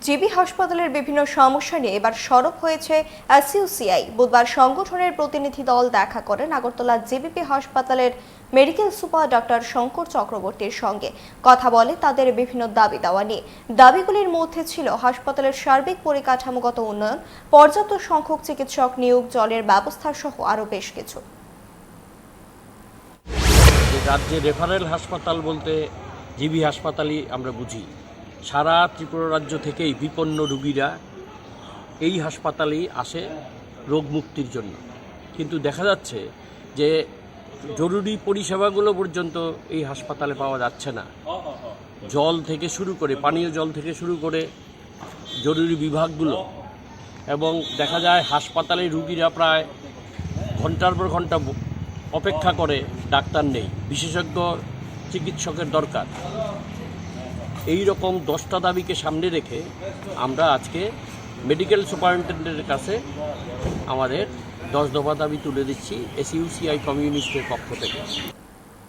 GB হাসপাতালের বিভিন্ন সমস্যা নিয়ে এবার সরব হয়েছে এসইউসিআই। বুধবার সংগঠনের প্রতিনিধি দল দেখা করেন আগরতলা জেবিপি হাসপাতালের মেডিকেল সুপার ডক্টর শঙ্কর চক্রবর্তীর সঙ্গে। কথা বলে তাদের বিভিন্ন দাবি দাওয়া নিয়ে। দাবিগুলির মধ্যে ছিল হাসপাতালের সার্বিক পরিকাঠামোগত উন্নয়ন, পর্যাপ্ত সংখ্যক চিকিৎসক নিয়োগ, জলের ব্যবস্থা সহ আরও বেশ কিছু। রাজ্যে রেফারেল হাসপাতাল বলতে জিবি হাসপাতালই আমরা বুঝি। সারা ত্রিপুরা রাজ্য থেকেই বিপন্ন রোগীরা এই হাসপাতালেই আসে রোগ মুক্তির জন্য, কিন্তু দেখা যাচ্ছে যে জরুরি পরিষেবাগুলো পর্যন্ত এই হাসপাতালে পাওয়া যাচ্ছে না। জল থেকে শুরু করে, পানীয় জল থেকে শুরু করে জরুরি বিভাগগুলো, এবং দেখা যায় হাসপাতালে রোগীরা প্রায় ঘন্টার পর ঘন্টা অপেক্ষা করে, ডাক্তার নেই, বিশেষজ্ঞ চিকিৎসকের দরকার। এই রকম 10টা দাবিকে সামনে রেখে আমরা আজকে মেডিকেল সুপারিনটেন্ডেন্টের কাছে আমাদের 10 দফা দাবি তুলে দিচ্ছি এসইউসিআই কমিউনিস্টের পক্ষ থেকে।